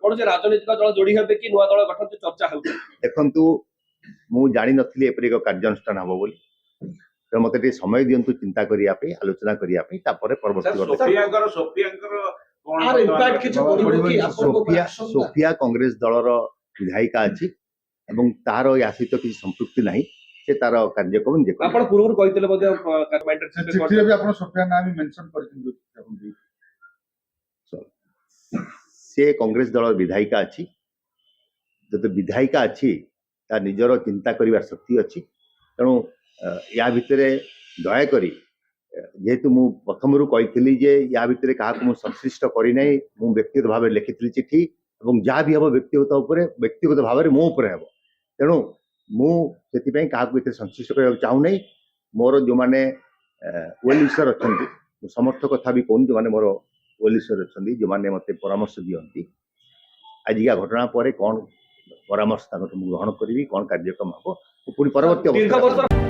କୌଣସି ରାଜନୈତିକ ଦଳ ଯୋଡି ହେବେ କି ନୂଆ ଦଳ ଗଠନ ଚର୍ଚ୍ଚା ହେଉଛି? ଦେଖନ୍ତୁ ମୁଁ ଜାଣିନଥିଲି ଏପରି ଏକ କାର୍ଯ୍ୟାନୁଷ୍ଠାନ ହବ ବୋଲି, ତେଣୁ ମତେ ଟିକେ ସମୟ ଦିଅନ୍ତୁ ଚିନ୍ତା କରିବା ପାଇଁ, ଆଲୋଚନା କରିବା ପାଇଁ, ତାପରେ ପରବର୍ତ୍ତୀ ସୋଫିଆ କଂଗ୍ରେସ ଦଳର ବିଧାୟିକା ଅଛି ଏବଂ ତାହାର ୟା ସହିତ କିଛି ସମ୍ପୃକ୍ତି ନାହିଁ। ସେ ତାର କାର୍ଯ୍ୟକ୍ରମ ଆପଣ ପୂର୍ବରୁ କହିଥିଲେ ମଧ୍ୟ ସେ କଂଗ୍ରେସ ଦଳର ବିଧାୟିକା ଅଛି। ଯଦି ବିଧାୟିକା ଅଛି ତା ନିଜର ଚିନ୍ତା କରିବାର ଶକ୍ତି ଅଛି। ତେଣୁ ୟା ଭିତରେ ଦୟାକରି ଯେହେତु ମୁଁ ପ୍ରଥମରୁ କହିଥିଲି ଯେ ୟା ଭିତରେ କାହାକୁ ମୁଁ ସଂଶ୍ଳିଷ୍ଟ କରିନାହିଁ, ମୁଁ ବ୍ୟକ୍ତିଗତ ଭାବରେ ଲେଖିଥିଲି ଚିଠି ଏବଂ ଯାହା ବି ହେବ ବ୍ୟକ୍ତିଗତ ଭାବରେ ମୋ ଉପରେ ହେବ। ତେଣୁ ମୁଁ ସେଥିପାଇଁ କାହାକୁ ଏଥିରେ ସଂଶ୍ଳିଷ୍ଟ କରିବାକୁ ଚାହୁଁନାହିଁ। ମୋର ଯେଉଁମାନେ ୱେଲ୍ ୱିଶର୍ ଅଛନ୍ତି, ମୁଁ ସମର୍ଥକ କଥା ବି କହୁନି, ଯେଉଁମାନେ ମୋର ୱେଲ୍ ୱିଶର୍ ଅଛନ୍ତି, ଯେଉଁମାନେ ମୋତେ ପରାମର୍ଶ ଦିଅନ୍ତି, ଆଜିକା ଘଟଣା ପରେ କ'ଣ ପରାମର୍ଶ ତାଙ୍କଠୁ ମୁଁ ଗ୍ରହଣ କରିବି, କ'ଣ କାର୍ଯ୍ୟକ୍ରମ ହେବ, ପୁଣି ପରବର୍ତ୍ତୀ ଅବସ୍ଥା